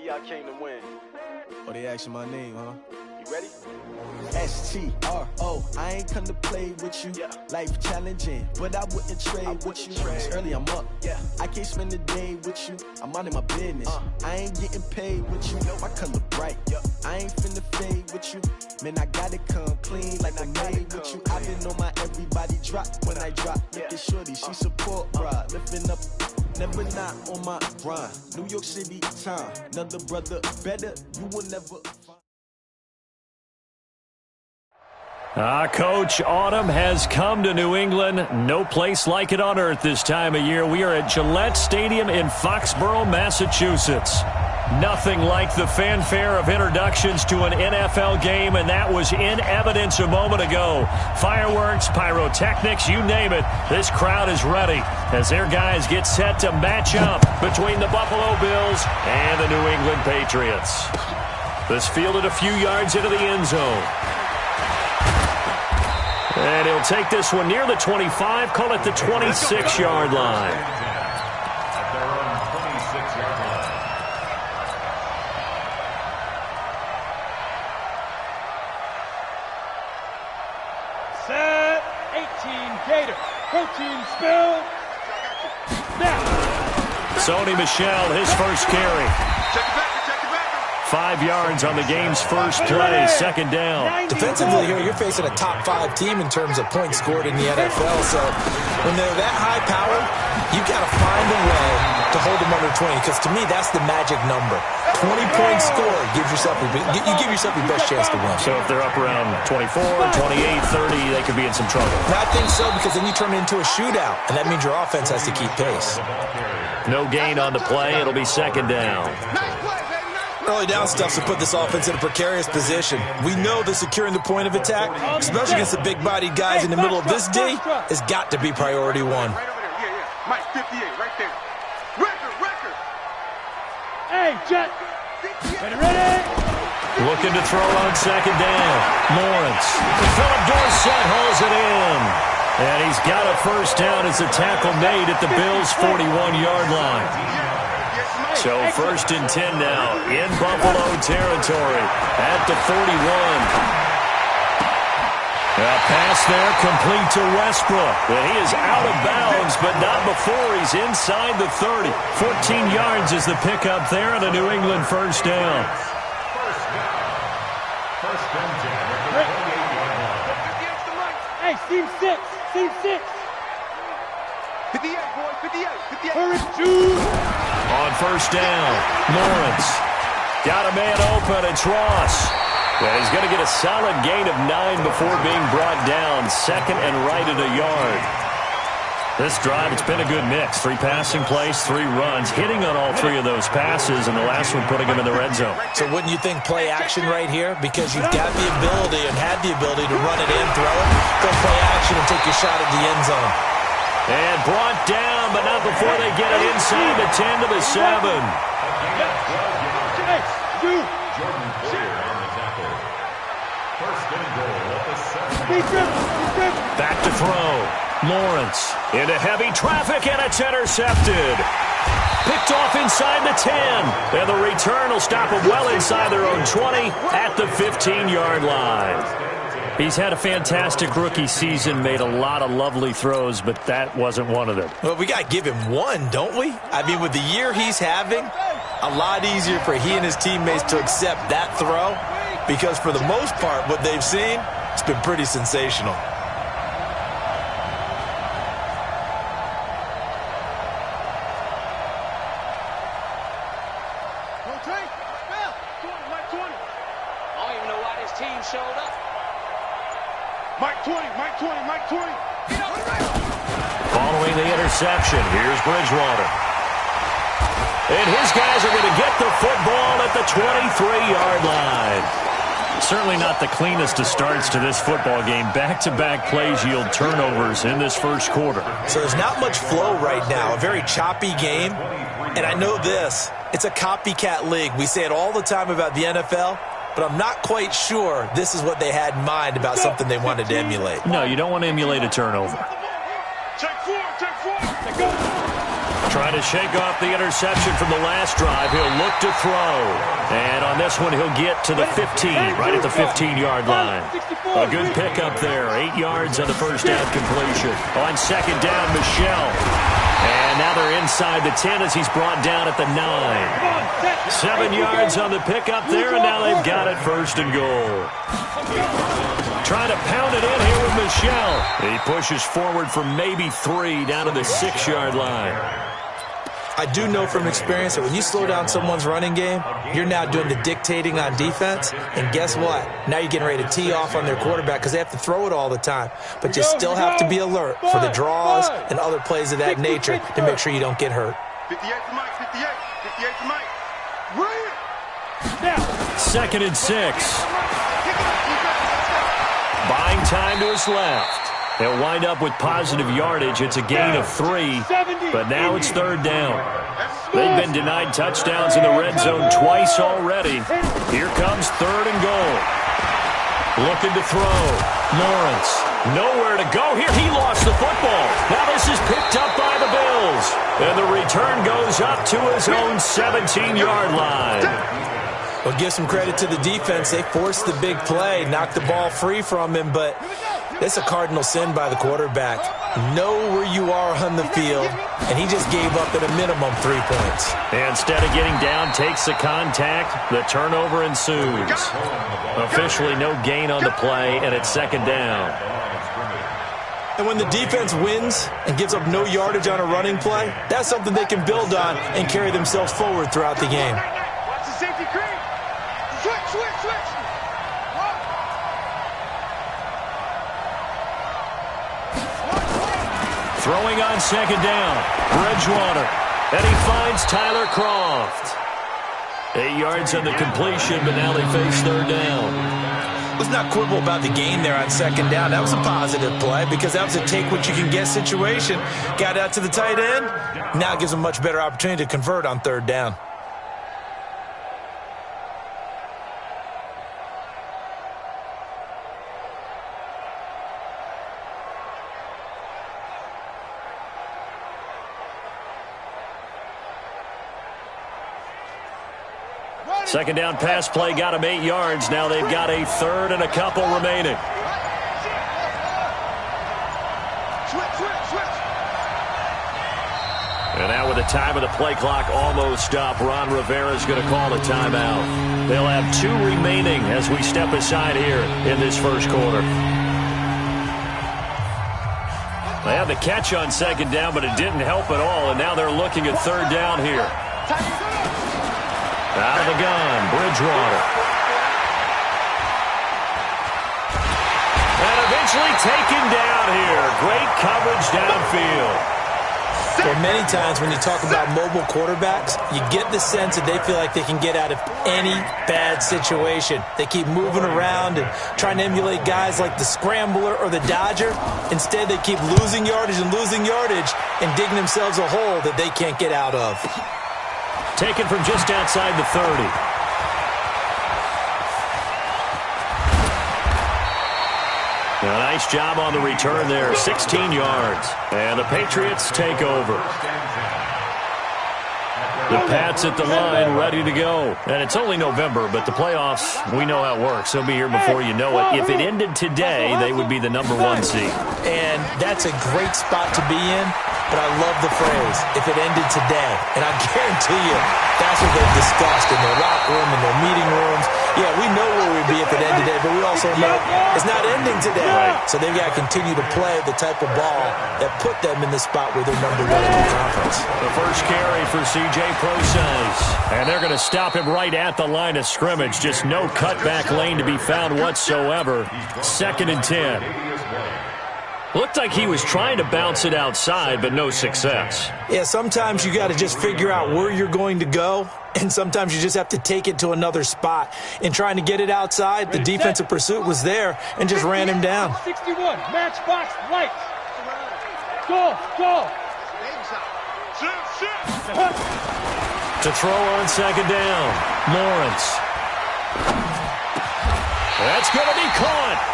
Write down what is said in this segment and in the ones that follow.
y'all came to win. Oh, they asking my name, huh? You ready? S-T-R-O, I ain't come to play with you. Life challenging, but I wouldn't trade with you. It's early, I'm up. I can't spend the day with you. I'm out of my business. I ain't getting paid with you. My color bright. I ain't finna fade with you. Man, I gotta come clean like I made with you. I been on my everybody drop when I drop. Look at shorty, she support, bruh. Lifting up, never not on my grind. New York City time, another brother better. You will never find. Coach, autumn has come to New England. No place like it on earth this time of year. We are at Gillette Stadium in Foxborough, Massachusetts. Nothing like the fanfare of introductions to an NFL game, and that was in evidence a moment ago. Fireworks, pyrotechnics, you name it. This crowd is ready as their guys get set to match up between the Buffalo Bills and the New England Patriots. This fielded a few yards into the end zone. And he'll take this one near the 25, call it the 26-yard line. At their own 26-yard line. Set, 18 Gator, protein spill, snap. Sony Michel, his first carry. Check it back. 5 yards on the game's first play, second down. Defensively here, you're facing a top 5 team in terms of points scored in the NFL. So when they're that high powered, you've got to find a way to hold them under 20. Because to me, that's the magic number. 20 points scored gives yourself you give yourself your best chance to win. So if they're up around 24, 28, 30, they could be in some trouble. I think so, because then you turn it into a shootout, and that means your offense has to keep pace. No gain on the play. It'll be second down. Early down stuff to put this offense in a precarious position. We know that securing the point of attack, especially against the big-bodied guys in the middle of this D, has got to be priority one. Right over there, yeah. Mike, 58, right there. Record. Hey, Jet. Ready. Looking to throw on second down. Lawrence. Philip Dorsett hauls it in. And he's got a first down as the tackle made at the Bills' 41-yard line. So first and 10 now in Buffalo territory at the 41. A pass there complete to Westbrook. And he is out of bounds, but not before he's inside the 30. 14 yards is the pickup there and a New England first down. First and 10 at the 28-yard line. Hey, seam 6. 58, boys, 58. Hurry, Jude. On first down, Lawrence. Got a man open, it's Ross. And he's going to get a solid gain of 9 before being brought down. Second and right at a yard. This drive, it's been a good mix. 3 passing plays, 3 runs, hitting on all 3 of those passes, and the last one putting him in the red zone. So wouldn't you think play action right here? Because you've got the ability and had the ability to run it in, throw it, go play action and take your shot at the end zone. And brought down, but not before they get it inside the 10 to the 7. Jordan Poyer on the tackle. First and goal at the 7. Back to throw. Lawrence into heavy traffic, and it's intercepted. Picked off inside the 10. And the return will stop them well inside their own 20 at the 15-yard line. He's had a fantastic rookie season, made a lot of lovely throws, but that wasn't one of them. Well, we got to give him one, don't we? I mean, with the year he's having, a lot easier for he and his teammates to accept that throw, because for the most part, what they've seen, it's been pretty sensational. Following the interception, here's Bridgewater. And his guys are going to get the football at the 23-yard line. Certainly not the cleanest of starts to this football game. Back-to-back plays yield turnovers in this first quarter. So there's not much flow right now. A very choppy game. And I know this. It's a copycat league. We say it all the time about the NFL. But I'm not quite sure this is what they had in mind about something they wanted to emulate. No, you don't want to emulate a turnover. Check 4. Check go. Trying to shake off the interception from the last drive. He'll look to throw. And on this one, he'll get to the 15, right at the 15-yard line. A good pickup there. 8 yards on the first down completion. On second down, Michel. And now they're inside the 10 as he's brought down at the 9. 7 yards on the pickup there, and now they've got it first and goal. Trying to pound it in here with Michel. He pushes forward for maybe 3 down to the 6-yard line. I do know from experience that when you slow down someone's running game, you're now doing the dictating on defense. And guess what? Now you're getting ready to tee off on their quarterback because they have to throw it all the time. But you still have to be alert for the draws and other plays of that nature to make sure you don't get hurt. 58 to Mike, 58 to Mike. Second and 6. Buying time to his left. They'll wind up with positive yardage. It's a gain of 3, but now it's third down. They've been denied touchdowns in the red zone twice already. Here comes third and goal. Looking to throw. Lawrence. Nowhere to go here. He lost the football. Now this is picked up by the Bills. And the return goes up to his own 17-yard line. Well, give some credit to the defense. They forced the big play, knocked the ball free from him, but it's a cardinal sin by the quarterback. Know where you are on the field, and he just gave up at a minimum 3 points. Instead of getting down, takes the contact. The turnover ensues. Officially no gain on the play, and it's second down. And when the defense wins and gives up no yardage on a running play, that's something they can build on and carry themselves forward throughout the game. Watch the safety creep. Switch. Throwing on second down. Bridgewater. And he finds Tyler Croft. 8 yards on the completion, but now they face third down. Let's not quibble about the gain there on second down. That was a positive play because that was a take-what-you-can-get situation. Got out to the tight end. Now it gives them a much better opportunity to convert on third down. Second down pass play got him 8 yards. Now they've got a third and a couple remaining. And now with the time of the play clock almost up, Ron Rivera's going to call a timeout. They'll have 2 remaining as we step aside here in this first quarter. They had the catch on second down, but it didn't help at all, and now they're looking at third down here. Out of the gun, Bridgewater. And eventually taken down here. Great coverage downfield. Well, many times when you talk about mobile quarterbacks, you get the sense that they feel like they can get out of any bad situation. They keep moving around and trying to emulate guys like the Scrambler or the Dodger. Instead, they keep losing yardage and digging themselves a hole that they can't get out of. Taken from just outside the 30. A nice job on the return there, 16 yards. And the Patriots take over. The Pats at the line, ready to go. And it's only November, but the playoffs, we know how it works. They'll be here before you know it. If it ended today, they would be the #1 seed. And that's a great spot to be in. But I love the phrase, if it ended today. And I guarantee you, that's what they've discussed in their locker room, in their meeting rooms. Yeah, we know where we'd be if it ended today, but we also know it's not ending today. Right. So they've got to continue to play the type of ball that put them in the spot where they're #1 in the conference. The first carry for C.J. Prosise. And they're going to stop him right at the line of scrimmage. Just no cutback lane to be found whatsoever. Second and 10. Looked like he was trying to bounce it outside, but no success. Yeah, sometimes you got to just figure out where you're going to go, and sometimes you just have to take it to another spot. In trying to get it outside, the defensive pursuit was there and just ran him down. 61, matchbox lights. Go. To throw on second down, Lawrence. That's going to be caught.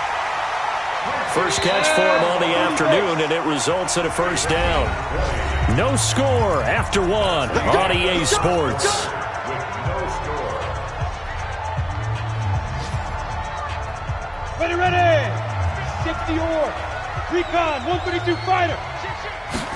First catch for him on the afternoon, and it results in a first down. No score after one on EA Sports. Ready. 60 or recon, 132 fighter.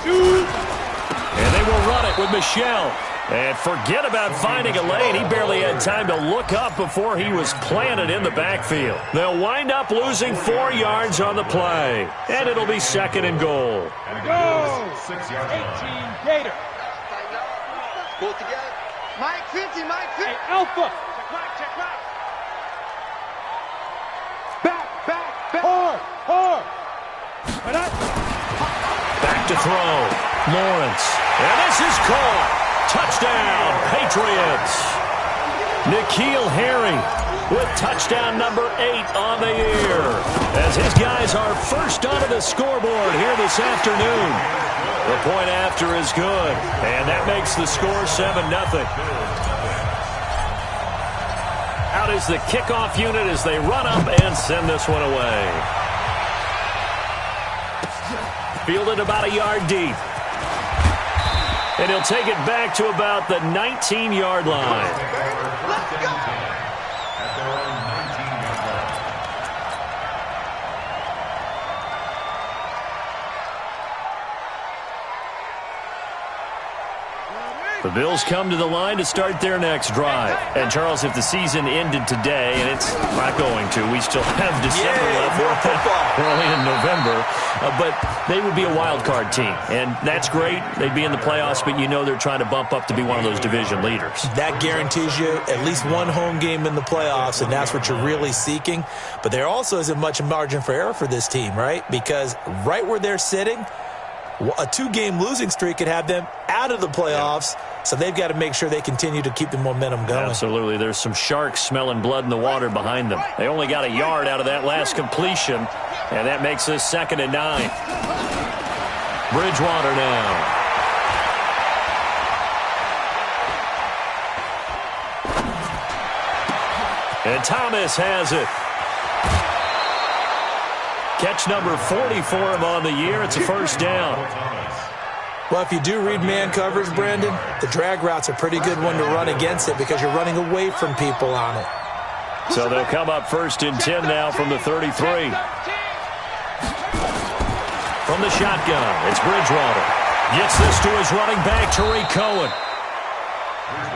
Shoot. And they will run it with Michel. And forget about finding a lane. He barely had time to look up before he was planted in the backfield. They'll wind up losing 4 yards on the play. And it'll be second and goal. Go! 18 Gator. Pull together. Mike 50, Mike 50. Hey, Alpha. Check right. Back. Hard. Back to throw. Lawrence. And this is caught. Touchdown, Patriots. N'Keal Harry with touchdown number 8 on the year, as his guys are first onto the scoreboard here this afternoon. The point after is good, and that makes the score 7-0. Out is the kickoff unit as they run up and send this one away. Fielded about a yard deep. And he'll take it back to about the 19-yard line. The Bills come to the line to start their next drive. And, Charles, if the season ended today, and it's not going to, we still have December left. We're only in November. But they would be a wild card team. And that's great. They'd be in the playoffs, but you know they're trying to bump up to be one of those division leaders. That guarantees you at least one home game in the playoffs, and that's what you're really seeking. But there also isn't much margin for error for this team, right? Because right where they're sitting, a 2-game losing streak could have them out of the playoffs. So they've got to make sure they continue to keep the momentum going. Absolutely. There's some sharks smelling blood in the water behind them. They only got a yard out of that last completion, and that makes this 2nd and 9. Bridgewater now. And Thomas has it. Catch number 40 for him on the year. It's a first down. Well, if you do read man coverage, Brandon, the drag route's a pretty good one to run against it because you're running away from people on it. So they'll come up 1st and 10 now from the 33. From the shotgun, it's Bridgewater. Gets this to his running back, Tariq Cohen.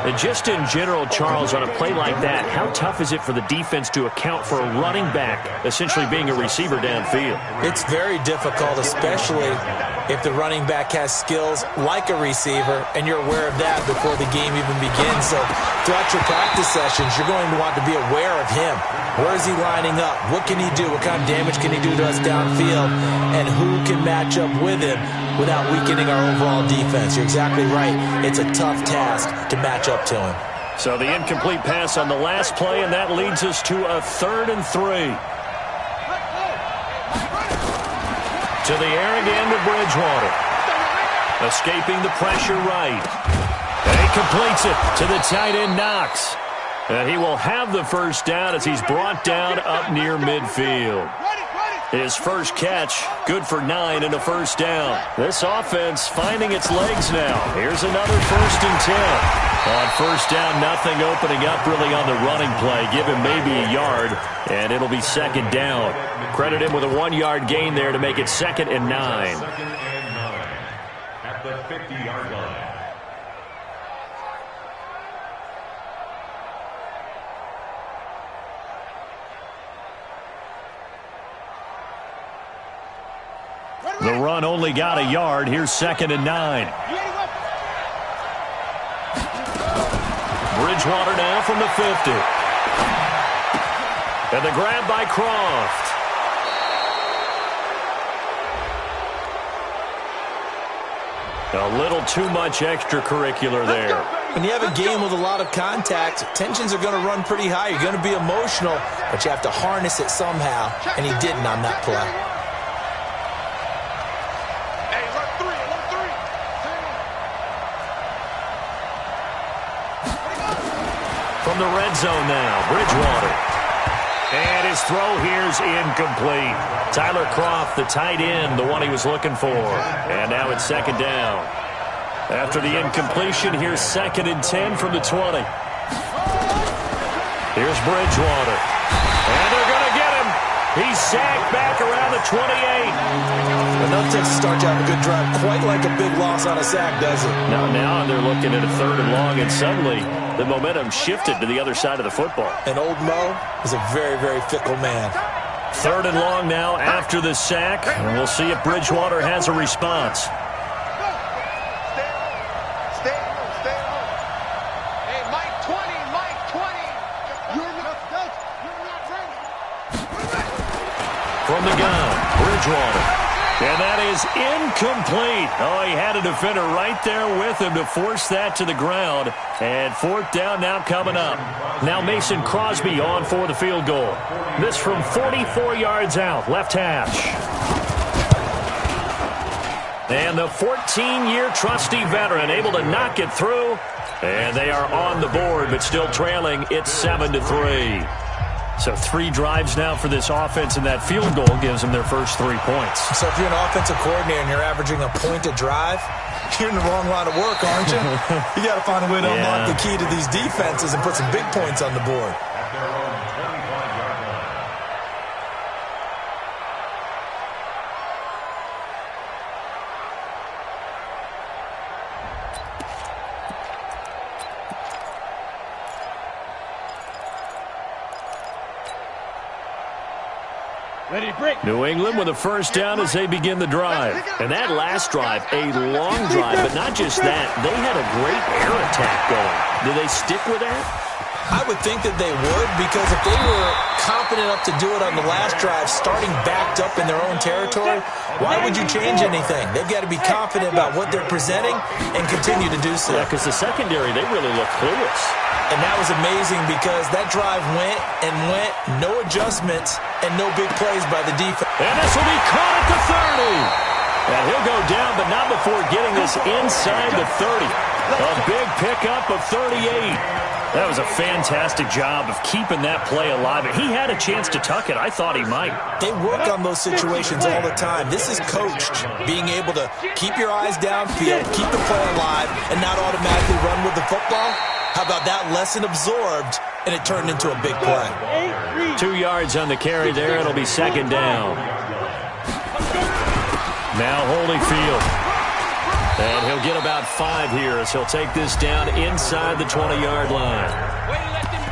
And just in general, Charles, on a play like that, how tough is it for the defense to account for a running back essentially being a receiver downfield? It's very difficult, especially if the running back has skills like a receiver, and you're aware of that before the game even begins. So throughout your practice sessions, you're going to want to be aware of him. Where is he lining up? What can he do? What kind of damage can he do to us downfield? And who can match up with him without weakening our overall defense? You're exactly right. It's a tough task to match up to him. So the incomplete pass on the last play, and that leads us to a 3rd and 3. To the air again to Bridgewater. Escaping the pressure right. And he completes it to the tight end Knox. And he will have the first down as he's brought down up near midfield. His first catch, good for 9 and a first down. This offense finding its legs now. Here's another 1st and 10. On first down, nothing opening up really on the running play. Give him maybe a yard, and it'll be 2nd down. Credit him with a 1-yard gain there to make it 2nd and 9. 2nd and 9 at the 50-yard line. The run only got a yard. Here's 2nd and 9. Bridgewater now from the 50. And the grab by Croft. A little too much extracurricular there. When you have a game with a lot of contact, tensions are going to run pretty high. You're going to be emotional, but you have to harness it somehow, and he didn't on that play. From the red zone now, Bridgewater. And his his throw here's incomplete. Tyler Kroft, the tight end, the one he was looking for. And now it's second down. After the incompletion, here's 2nd and 10 from the 20. Here's Bridgewater. And they're going to get him. He's sacked back around the 28. Enough to start you out a good drive. Quite like a big loss on a sack, does it? Now they're looking at a 3rd and long, and suddenly the momentum shifted to the other side of the football. And old Mo is a very, very fickle man. 3rd and long now after the sack, and we'll see if Bridgewater has a response. From the gun, Bridgewater. And that is incomplete. Oh, he had a defender right there with him to force that to the ground. And 4th down now coming up. Now Mason Crosby on for the field goal. This from 44 yards out, left hash. And the 14-year trusty veteran able to knock it through. And they are on the board, but still trailing. It's 7-3. So 3 drives now for this offense, and that field goal gives them their first 3 points. So if you're an offensive coordinator and you're averaging a point a drive, you're in the wrong line of work, aren't you? You got to find a way to unlock the key to these defenses and put some big points on the board. New England with a first down as they begin the drive. And that last drive, a long drive, but not just that. They had a great air attack going. Do they stick with that? I would think that they would, because if they were confident enough to do it on the last drive, starting backed up in their own territory, why would you change anything? They've got to be confident about what they're presenting and continue to do so. Yeah, because the secondary, they really look clueless. And that was amazing because that drive went and went, no adjustments, and no big plays by the defense. And this will be caught at the 30. And he'll go down, but not before getting this inside the 30. A big pickup of 38. That was a fantastic job of keeping that play alive. He had a chance to tuck it. I thought he might. They work on those situations all the time. This is coached, being able to keep your eyes downfield, keep the play alive, and not automatically run with the football. How about that lesson absorbed, and it turned into a big play? 2 yards on the carry there. It'll be second down. Now Holyfield. And he'll get about 5 here as he'll take this down inside the 20-yard line.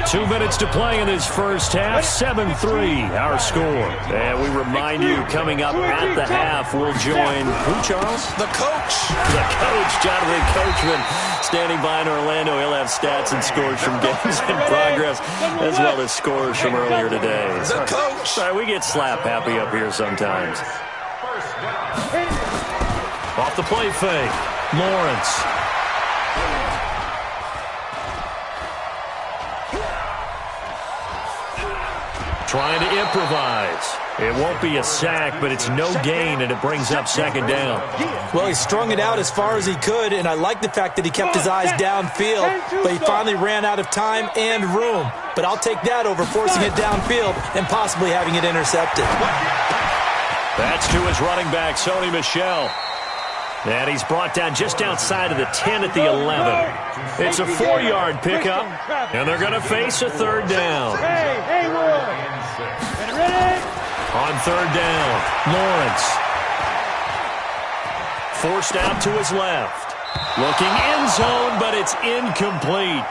2 minutes to play in this first half. 7-3, our score. And we remind you, coming up at the half, we'll join who, Charles? The coach. The coach, Jonathan Coachman, standing by in Orlando. He'll have stats and scores from games in progress, as well as scores from earlier today. The coach. Sorry, we get slap happy up here sometimes. Off the play fake, Lawrence. Trying to improvise. It won't be a sack, but it's no gain, and it brings up second down. Well, he strung it out as far as he could, and I like the fact that he kept his eyes downfield, but he finally ran out of time and room. But I'll take that over forcing it downfield and possibly having it intercepted. That's to his running back, Sony Michel. And he's brought down just outside of the 10 at the 11. It's a 4-yard pickup, and they're going to face a third down. On third down, Lawrence. Forced out to his left. Looking end zone, but it's incomplete.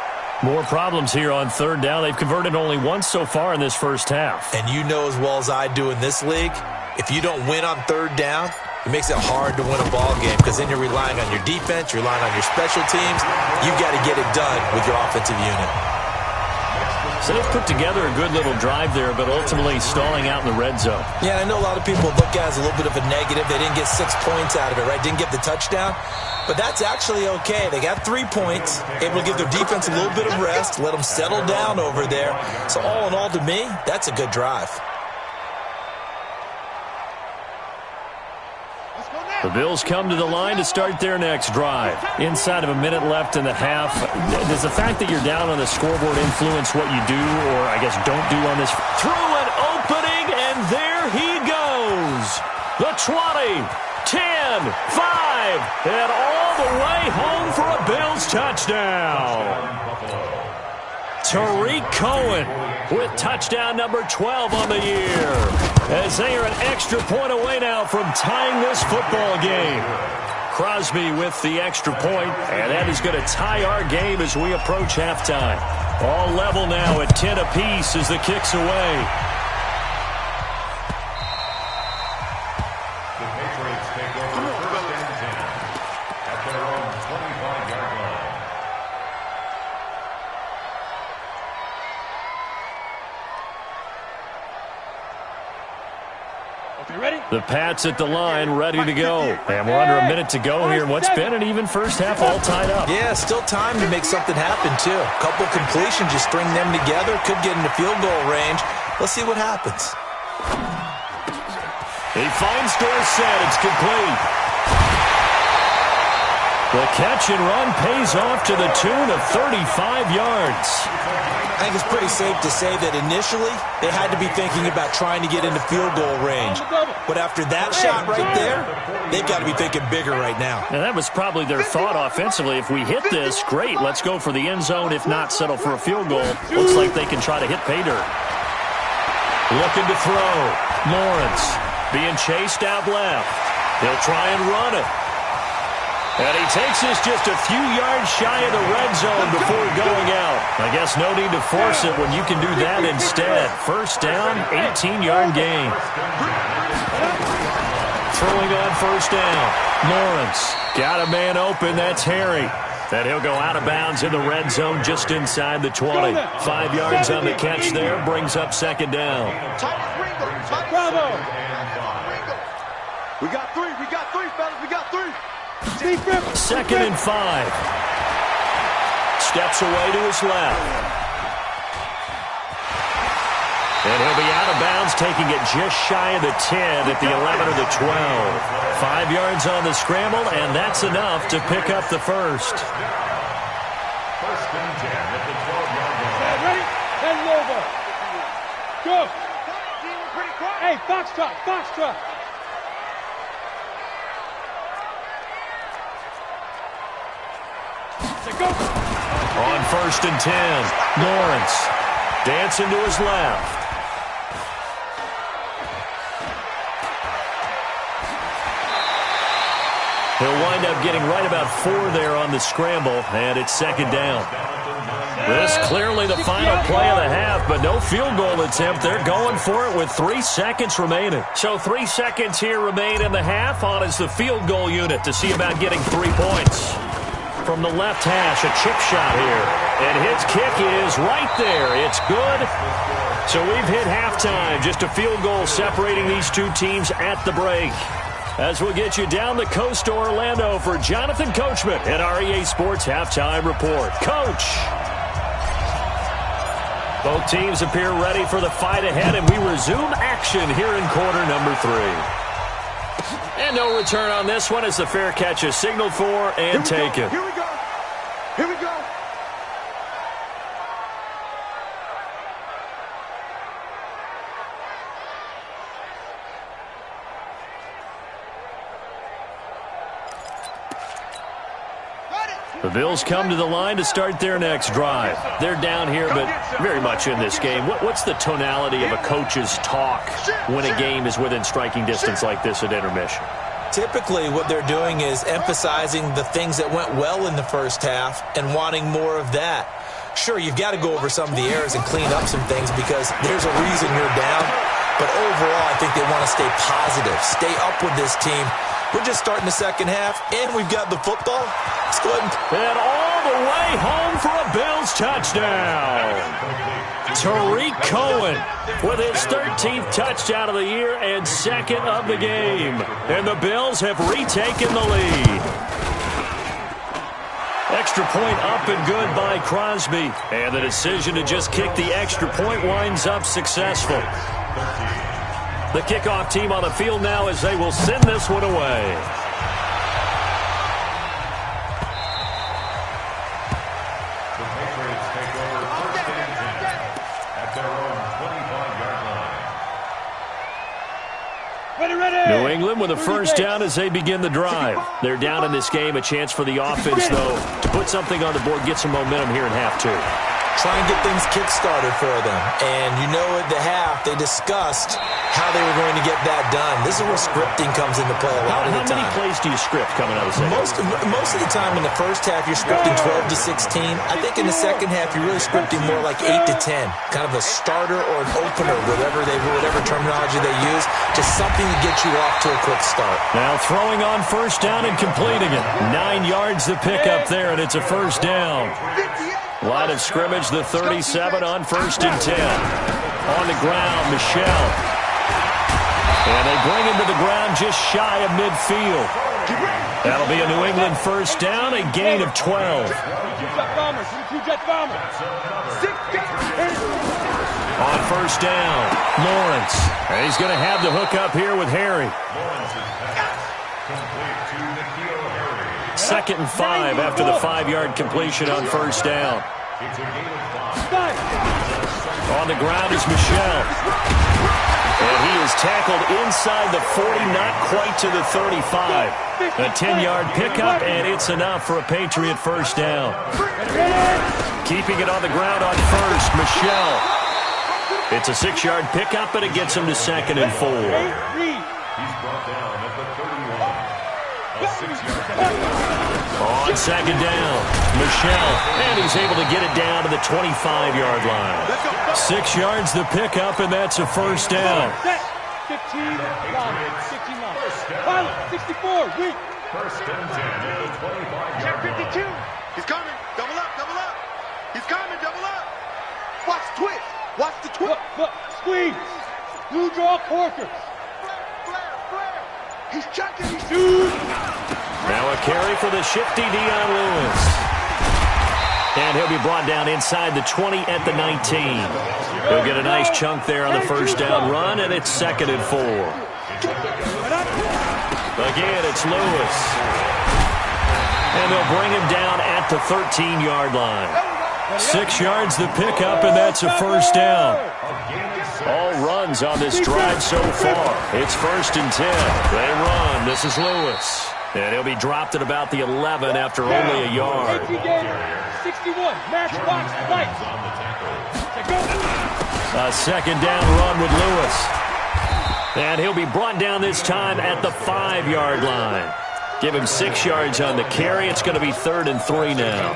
More problems here on third down. They've converted only once so far in this first half. And you know as well as I do in this league, if you don't win on third down, it makes it hard to win a ball game because then you're relying on your defense, you're relying on your special teams. You've got to get it done with your offensive unit. So they've put together a good little drive there, but ultimately stalling out in the red zone. Yeah, I know a lot of people look at it as a little bit of a negative. They didn't get 6 points out of it, right? Didn't get the touchdown. But that's actually okay. They got 3 points, able to give their defense a little bit of rest, let them settle down over there. So all in all, to me, that's a good drive. The Bills come to the line to start their next drive. Inside of a minute left in the half, does the fact that you're down on the scoreboard influence what you do, or I guess don't do on this? Through an opening, and there he goes. The 20, 10, 5, and all the way home for a Bills touchdown. Tariq Cohen with touchdown number 12 on the year, as they are an extra point away now from tying this football game. Crosby with the extra point, and that is going to tie our game as we approach halftime. All level now at 10 apiece as the kick's away. The Patriots take over first and 10 at their own 25-yard line. The Pats at the line, ready to go. And we're under a minute to go here. What's been an even first half, all tied up. Yeah, still time to make something happen, too. A couple completions, just string them together. Could get into field goal range. Let's see what happens. He finds Dorsett. It's complete. The catch and run pays off to the tune of 35 yards. I think it's pretty safe to say that initially they had to be thinking about trying to get into field goal range. But after that shot right there, they've got to be thinking bigger right now. And that was probably their thought offensively. If we hit this, great. Let's go for the end zone. If not, settle for a field goal. Looks like they can try to hit pay dirt. Looking to throw. Lawrence being chased out left. He'll try and run it. And he takes us just a few yards shy of the red zone before going out. I guess no need to force it when you can do that instead. First down, 18-yard gain. Throwing on first down. Lawrence got a man open. That's Harry. And he'll go out of bounds in the red zone just inside the 20. 5 yards on the catch there. Brings up second down. Bravo. We got three, fellas. We got three. Second and 5. Steps away to his left. And he'll be out of bounds, taking it just shy of the 10 at the 11 or the 12. 5 yards on the scramble, and that's enough to pick up the first. First and 10 at the 12-yard line. Ready? And over. Go. Hey, Foxtrot, Foxtrot. Go. On first and 10, Lawrence dancing to his left. He'll wind up getting right about 4 there on the scramble, and it's second down. This clearly the final play of the half, but no field goal attempt. They're going for it with 3 seconds remaining. So 3 seconds here remain in the half. On is the field goal unit to see about getting 3 points. From the left hash, a chip shot here. And his kick is right there. It's good. So we've hit halftime. Just a field goal separating these two teams at the break. As we'll get you down the coast to Orlando for Jonathan Coachman at our EA Sports Halftime Report. Coach. Both teams appear ready for the fight ahead, and we resume action here in quarter number 3. And no return on this one as the fair catch is signaled for and taken. Here we go. Here we go. The Bills come to the line to start their next drive. They're down here, but very much in this game. What's the tonality of a coach's talk when a game is within striking distance like this at intermission? Typically, what they're doing is emphasizing the things that went well in the first half and wanting more of that. Sure, you've got to go over some of the errors and clean up some things because there's a reason you're down. But overall, I think they want to stay positive, stay up with this team. We're just starting the second half, and we've got the football. Let's go ahead and all the way home for a Bills touchdown. Tariq Cohen with his 13th touchdown of the year and second of the game. And the Bills have retaken the lead. Extra point up and good by Crosby. And the decision to just kick the extra point winds up successful. The kickoff team on the field now as they will send this one away. The Patriots take over first and 10 at their own 25-yard line. Ready. New England with a first down as they begin the drive. They're down in this game. A chance for the offense, though, to put something on the board, get some momentum here in half two. Try and get things kick-started for them. And you know at the half, they discussed how they were going to get that done. This is where scripting comes into play a lot of the time. How many plays do you script coming out of the second? Most of the time in the first half, you're scripting 12 to 16. I think in the second half, you're really scripting more like 8 to 10. Kind of a starter or an opener, whatever terminology they use, just something to get you off to a quick start. Now throwing on first down and completing it. 9 yards the pickup there, and it's a first down. Line of scrimmage, the 37 on first and 10. On the ground, Michelle. And they bring him to the ground just shy of midfield. That'll be a New England first down, a gain of 12. On first down, Lawrence. And he's going to have the hook up here with Harry. Second and 5 after the 5-yard completion on first down. On the ground is Michelle. And he is tackled inside the 40, not quite to the 35. A 10-yard pickup, and it's enough for a Patriot first down. Keeping it on the ground on first, Michelle. It's a 6-yard pickup, and it gets him to second and 4. He's brought down at the 31. A 6-yard pickup. On second down, Michelle, and he's able to get it down to the 25-yard line. 6 yards the pickup, and that's a first down. 15 line, 16 line. Pilot, 64, weak. First and 10 at the 25-yard Check line. 52. He's coming. Double up, double up. He's coming, double up. Watch the twist. Watch the twist. Look, squeeze. Blue draw corker. Flare. He's checking. He's Dude. Now a carry for the shifty Dion Lewis. And he'll be brought down inside the 20 at the 19. He'll get a nice chunk there on the first down run, and it's second and 4. Again, it's Lewis. And they'll bring him down at the 13-yard line. 6 yards the pickup, and that's a first down. All runs on this drive so far. It's first and 10. They run. This is Lewis. And he'll be dropped at about the 11 after only a yard. 61, match box, right. A second down run with Lewis. And he'll be brought down this time at the 5-yard line. Give him 6 yards on the carry. It's going to be third and 3 now.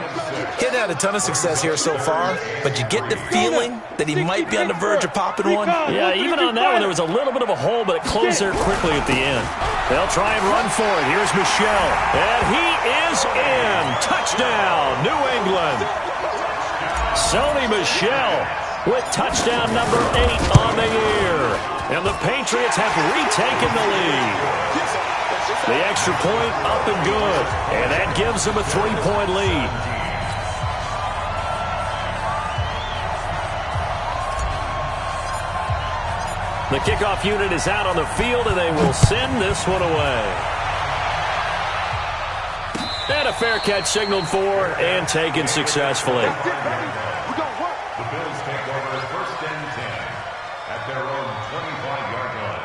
He's had a ton of success here so far, but you get the feeling that he might be on the verge of popping one. Yeah, even on that one, there was a little bit of a hole, but it closed there quickly at the end. They'll try and run for it. Here's Michelle. And he is in. Touchdown, New England. Sony Michelle with touchdown number 8 on the year. And the Patriots have retaken the lead. The extra point up and good. And that gives them a 3-point lead. The kickoff unit is out on the field, and they will send this one away. And a fair catch signaled for and taken successfully. The Bills take over first and 10 at their own 25-yard line.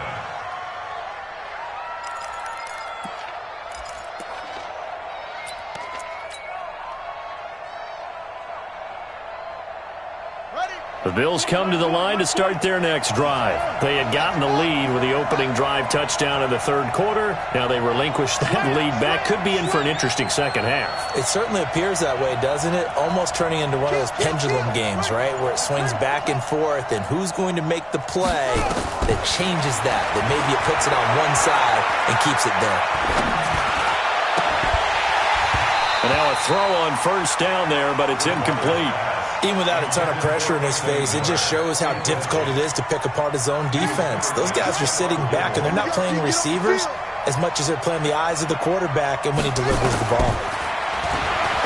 The Bills come to the line to start their next drive. They had gotten the lead with the opening drive touchdown in the third quarter. Now they relinquish that lead back. Could be in for an interesting second half. It certainly appears that way, doesn't it? Almost turning into one of those pendulum games, right, where it swings back and forth, and who's going to make the play that changes that maybe it puts it on one side and keeps it there. And now a throw on first down there, but it's incomplete. Even without a ton of pressure in his face, it just shows how difficult it is to pick apart his own defense. Those guys are sitting back, and they're not playing receivers as much as they're playing the eyes of the quarterback and when he delivers the ball.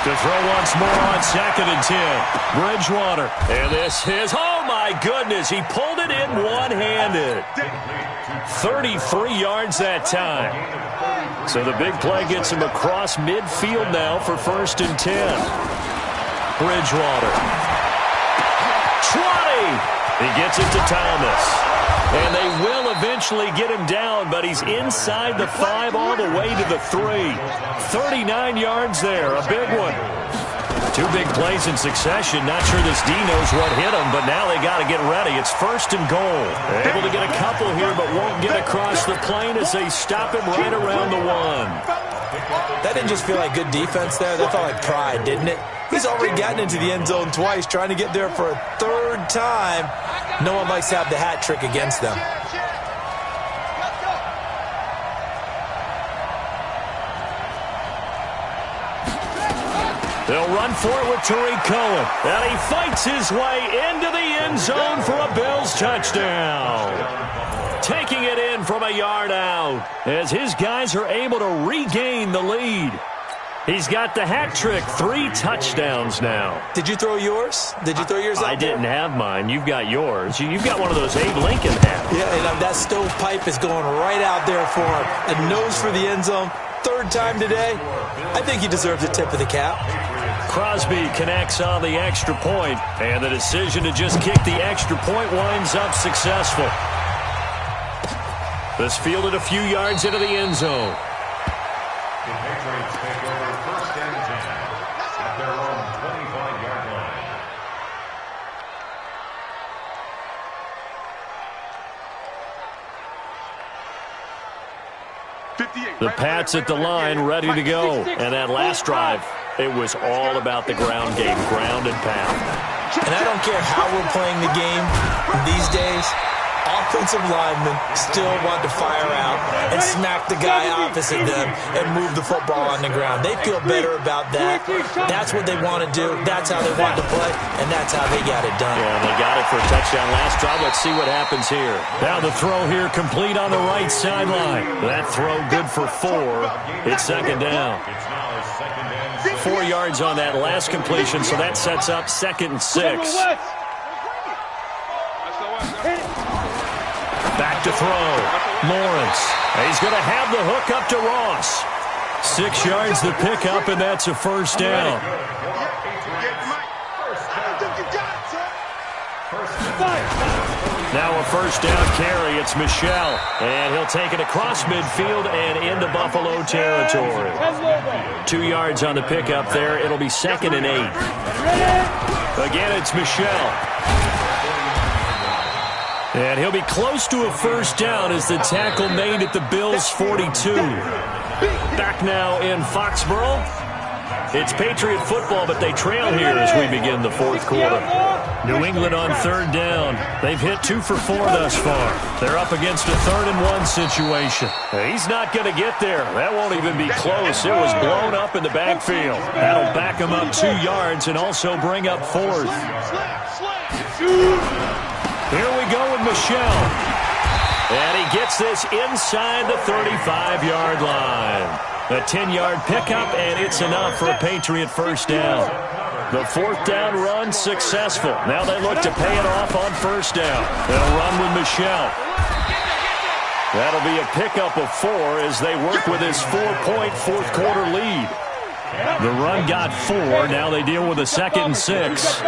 To throw once more on second and 10. Bridgewater. And this is, oh my my goodness, he pulled it in one-handed. 33 yards that time. So the big play gets him across midfield now for 1st and 10. Bridgewater. 20! He gets it to Thomas. And they will eventually get him down, but he's inside the 5 all the way to the 3. 39 yards there, a big one. 2 big plays in succession. Not sure this D knows what hit him, but now they got to get ready. It's 1st and goal. They're able to get a couple here, but won't get across the plane as they stop him right around the 1. That didn't just feel like good defense there. That felt like pride, didn't it? He's already gotten into the end zone twice, trying to get there for a 3rd time. No one likes to have the hat trick against them. They'll run for it with Tariq Cohen. And he fights his way into the end zone for a Bills touchdown. Taking it in from a yard out as his guys are able to regain the lead. He's got the hat trick, 3 touchdowns now. Did you throw yours? Did you throw yours out I didn't have mine. You've got yours. You've got one of those Abe Lincoln hats. Yeah, and that stovepipe is going right out there for him. A nose for the end zone. 3rd time today. I think he deserves a tip of the cap. Crosby connects on the extra point, and the decision to just kick the extra point winds up successful. This fielded a few yards into the end zone. The Patriots take over 1st and 10 at their own 25-yard line. The Pats at the line, ready to go. And that last drive, it was all about the ground game, ground and pound. And I don't care how we're playing the game these days, offensive linemen still want to fire out and smack the guy opposite them and move the football on the ground. They feel better about that. That's what they want to do. That's how they want to play, and that's how they got it done. Yeah, they got it for a touchdown last drive. Let's see what happens here. Now the throw here complete on the right sideline. That throw good for 4. It's 2nd down. 4 yards on that last completion, so that sets up 2nd and 6. Back to throw. Lawrence. He's going to have the hook up to Ross. 6 yards the pickup, and that's a 1st down. Now a 1st down carry. It's Michel. And he'll take it across midfield and into Buffalo territory. 2 yards on the pickup there. It'll be 2nd and 8. Again, it's Michel. And he'll be close to a 1st down as the tackle made at the Bills' 42. Back now in Foxborough. It's Patriot football, but they trail here as we begin the 4th quarter. New England on 3rd down. They've hit 2 for 4 thus far. They're up against a 3rd and 1 situation. He's not going to get there. That won't even be close. It was blown up in the backfield. That'll back him up 2 yards and also bring up 4th. Here we go with Michel. And he gets this inside the 35-yard line. A 10-yard pickup, and it's enough for a Patriot 1st down. The 4th down run successful. Now they look to pay it off on 1st down. They'll run with Michel. That'll be a pickup of 4 as they work with his 4-point 4th quarter lead. The run got 4. Now they deal with a 2nd and 6.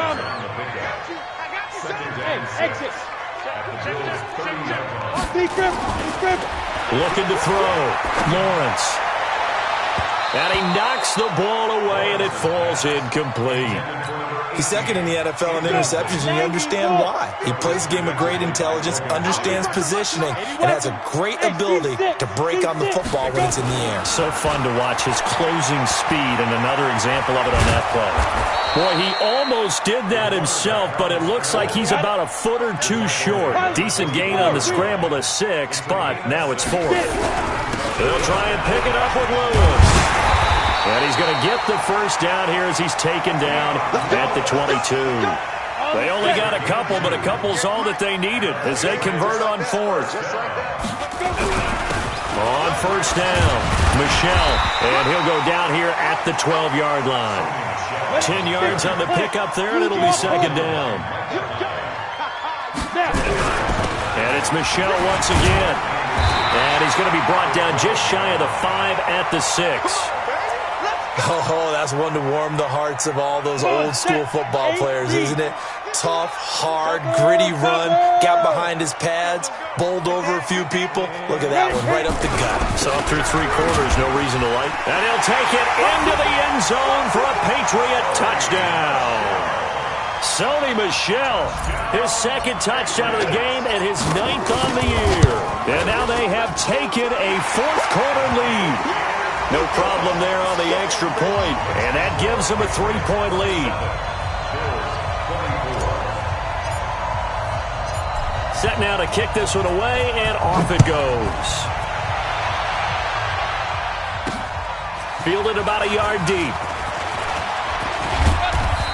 Looking to throw. Lawrence. And he knocks the ball away, and it falls incomplete. He's 2nd in the NFL in interceptions, and you understand why. He plays a game of great intelligence, understands positioning, and has a great ability to break on the football when it's in the air. So fun to watch his closing speed, and another example of it on that play. Boy, he almost did that himself, but it looks like he's about a foot or 2 short. Decent gain on the scramble to 6, but now it's 4th. They'll try and pick it up with Lewis. And he's going to get the 1st down here as he's taken down at the 22. They only got a couple, but a couple's all that they needed as they convert on 4th. On 1st down, Michel, and he'll go down here at the 12-yard line. 10 yards on the pickup there, and it'll be 2nd down. And it's Michel once again. And he's going to be brought down just shy of the 5 at the 6. Oh, that's one to warm the hearts of all those old-school football players, isn't it? Tough, hard, gritty run, got behind his pads, bowled over a few people. Look at that one, right up the gut. So through 3 quarters, no reason to light. And he'll take it into the end zone for a Patriot touchdown. Sony Michel, his 2nd touchdown of the game and his 9th on the year. And now they have taken a 4th quarter lead. No problem there on the extra point, and that gives them a 3-point lead. Set now to kick this one away, and off it goes. Fielded about a yard deep.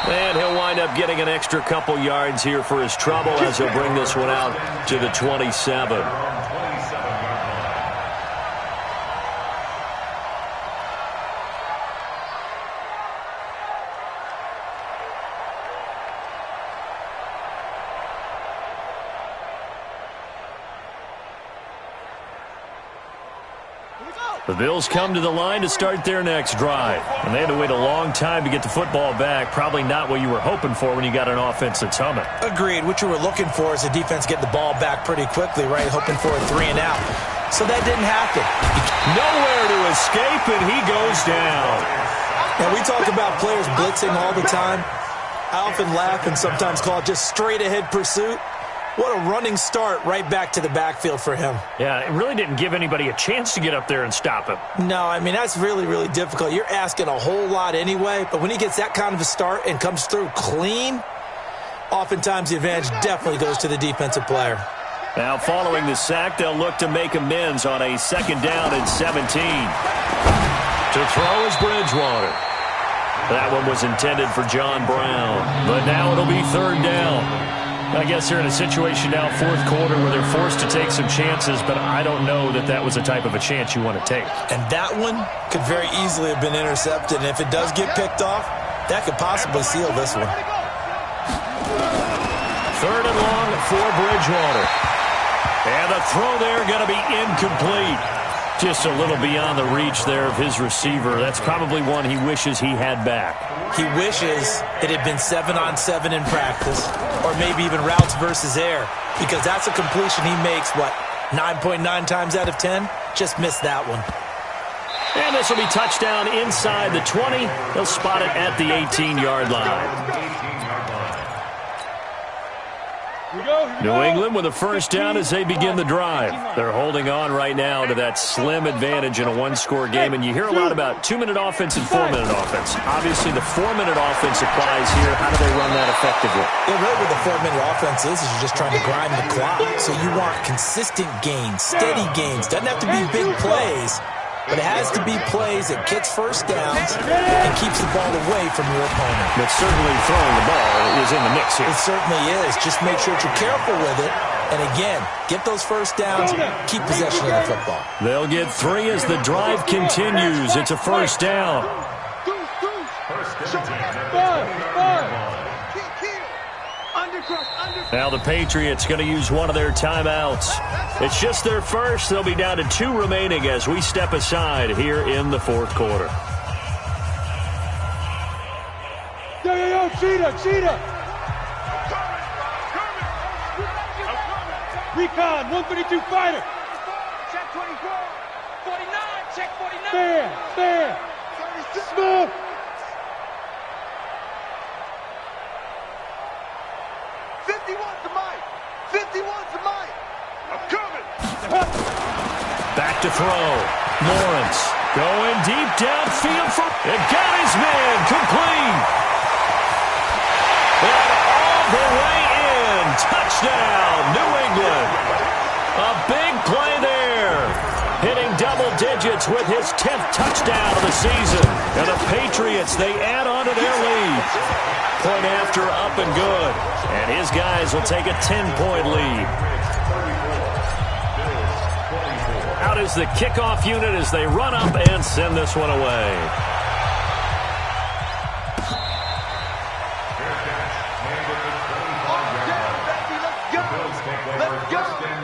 And he'll wind up getting an extra couple yards here for his trouble as he'll bring this one out to the 27. The Bills come to the line to start their next drive. And they had to wait a long time to get the football back. Probably not what you were hoping for when you got an offense that's humming. Agreed. What you were looking for is the defense getting the ball back pretty quickly, right? Hoping for a 3 and out. So that didn't happen. Nowhere to escape, and he goes down. And we talk about players blitzing all the time. I often laugh and sometimes call it just straight-ahead pursuit. What a running start right back to the backfield for him. Yeah, it really didn't give anybody a chance to get up there and stop him. No, I mean, that's really, really difficult. You're asking a whole lot anyway, but when he gets that kind of a start and comes through clean, oftentimes the advantage definitely goes to the defensive player. Now, following the sack, they'll look to make amends on a 2nd down and 17. To throw is Bridgewater. That one was intended for John Brown, but now it'll be 3rd down. I guess they're in a situation now, 4th quarter, where they're forced to take some chances, but I don't know that that was the type of a chance you want to take. And that one could very easily have been intercepted, and if it does get picked off, that could possibly seal this one. 3rd and long for Bridgewater. And the throw there going to be incomplete. Just a little beyond the reach there of his receiver. That's probably one he wishes he had back. He wishes it had been 7-on-7 in practice, or maybe even routes versus air, because that's a completion he makes, 9.9 times out of 10? Just missed that one. And this will be touchdown inside the 20. They'll spot it at the 18-yard line. New England with a 1st down as they begin the drive. They're holding on right now to that slim advantage in a 1-score game, and you hear a lot about 2-minute offense and 4-minute offense. Obviously, the 4-minute offense applies here. How do they run that effectively? Yeah, really what the 4-minute offense is you're just trying to grind the clock. So you want consistent gains, steady gains. Doesn't have to be big plays, but it has to be plays that gets 1st downs and keeps the ball away from your opponent. But certainly throwing the ball is in the mix here. It certainly is. Just make sure that you're careful with it. And again, get those 1st downs, keep possession of the football. They'll get 3 as the drive continues. It's a 1st down. Now the Patriots going to use one of their timeouts. It's just their first. They'll be down to 2 remaining as we step aside here in the 4th quarter. Yo, cheetah. Recon, 132 fighter. Check 24. 49, check 49. Fair. Smoke. 51's the mic. 51's the mic. I'm coming. Back to throw. Lawrence going deep downfield for it. Got his man complete. And all the way in. Touchdown, New England. A big play there. Hitting double digits with his 10th touchdown of the season. And the Patriots, they add on to their lead. Point after up and good. And his guys will take a 10-point lead. Out is the kickoff unit as they run up and send this one away. Let's go.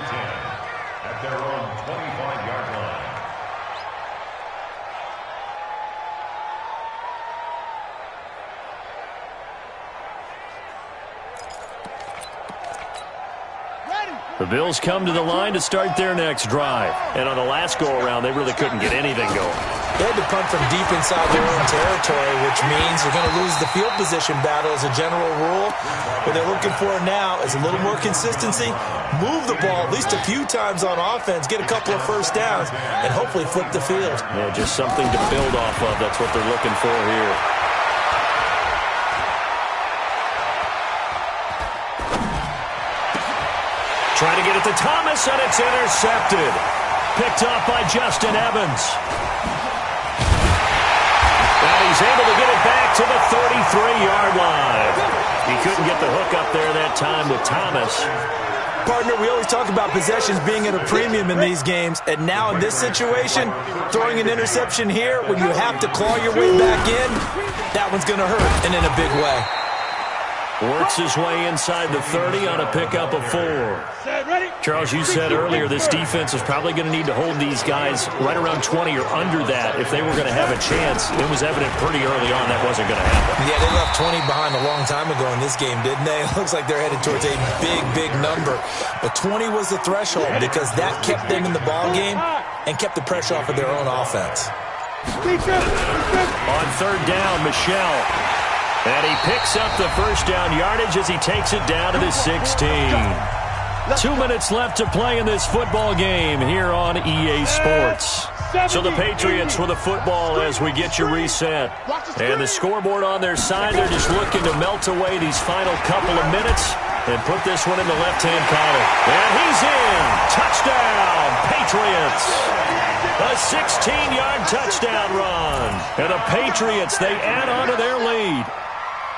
25-yard line. The Bills come to the line to start their next drive. And on the last go-around, they really couldn't get anything going. They had to punt from deep inside their own territory, which means they're going to lose the field position battle as a general rule. What they're looking for now is a little more consistency, move the ball at least a few times on offense, get a couple of first downs, and hopefully flip the field. Yeah, just something to build off of. That's what they're looking for here. Trying to get it to Thomas, and it's intercepted. Picked off by Justin Evans. And he's able to get it back to the 33-yard line. He couldn't get the hook up there that time with Thomas. Partner, we always talk about possessions being at a premium in these games, and now in this situation, throwing an interception here when you have to claw your way back in, that one's going to hurt, and in a big way. Works his way inside the 30 on a pickup of 4. Charles, you said earlier this defense is probably going to need to hold these guys right around 20 or under that if they were going to have a chance. It was evident pretty early on that wasn't going to happen. Yeah, they left 20 behind a long time ago in this game, didn't they? It looks like they're headed towards a big, big number. But 20 was the threshold because that kept them in the ball game and kept the pressure off of their own offense. On third down, Michelle. And he picks up the first down yardage as he takes it down to the 16. 2 minutes left to play in this football game here on EA Sports. So the Patriots with the football as we get you reset. And the scoreboard on their side, they're just looking to melt away these final couple of minutes and put this one in the left-hand column. And he's in. Touchdown, Patriots. A 16-yard touchdown run. And the Patriots, they add on to their lead.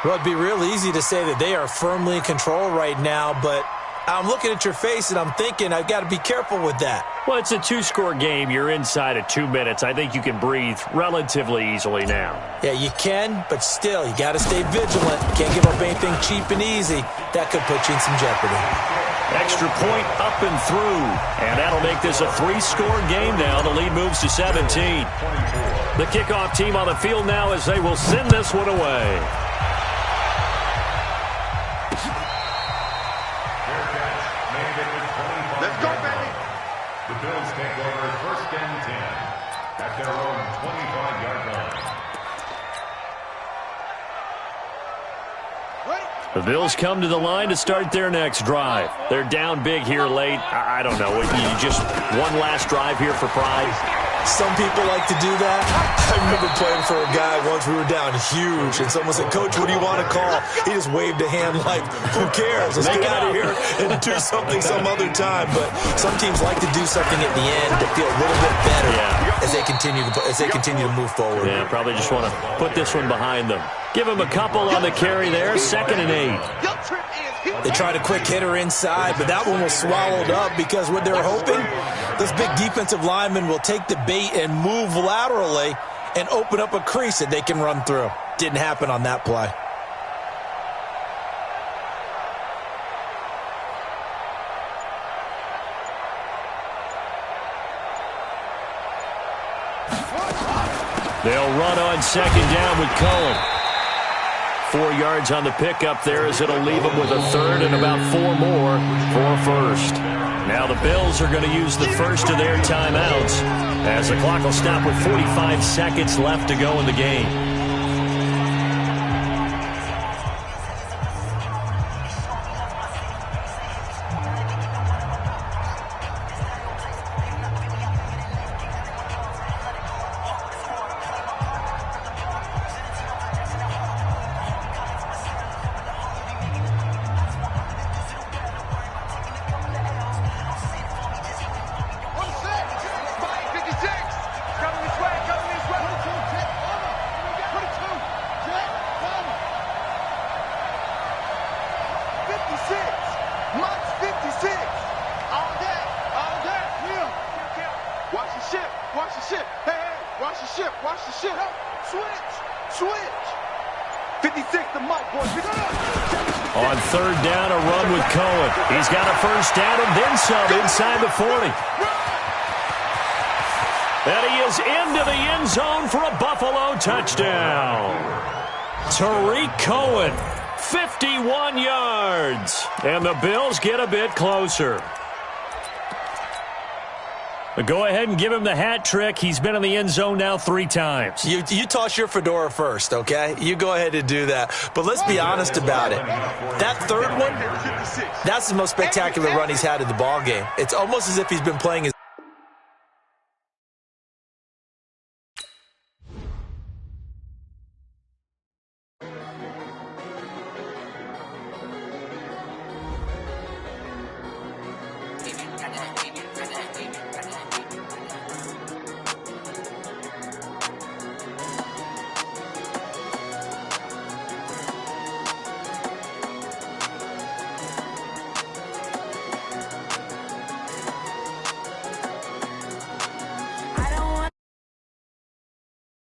Well, it'd be real easy to say that they are firmly in control right now, but I'm looking at your face and I'm thinking I've got to be careful with that. Well, it's a 2-score game. You're inside of 2 minutes. I think you can breathe relatively easily now. Yeah, you can, but still, you got to stay vigilant. You can't give up anything cheap and easy. That could put you in some jeopardy. Extra point up and through, and that'll make this a 3-score game now. The lead moves to 17. The kickoff team on the field now as they will send this one away. Let's go, baby. The Bills take over 1st and 10 at their own 25-yard line. The Bills come to the line to start their next drive. They're down big here late. I don't know. You just one last drive here for pride? Some people like to do that. I remember playing for a guy once. We were down huge, and someone said, "Coach, what do you want to call?" He just waved a hand like, "Who cares? Let's get out of here and do something some other time." But some teams like to do something at the end to feel a little bit better as they continue to move forward. Yeah, probably just want to put this one behind them. Give them a couple on the carry there. 2nd and 8. They tried a quick hitter inside, but that one was swallowed up because what they're hoping, this big defensive lineman will take the bait and move laterally and open up a crease that they can run through. Didn't happen on that play. They'll run on 2nd down with Cullen. 4 yards on the pickup there as it'll leave them with a 3rd and about 4 more for 1st. Now the Bills are going to use the first of their timeouts as the clock will stop with 45 seconds left to go in the game. On 3rd down, a run with Cohen. He's got a first down and then some inside the 40. And he is into the end zone for a Buffalo touchdown. Tariq Cohen, 51 yards. And the Bills get a bit closer. But go ahead and give him the hat trick. He's been in the end zone now 3 times. You toss your fedora first, okay? You go ahead and do that. But let's be honest about it. That third one, that's the most spectacular run he's had in the ballgame. It's almost as if he's been playing his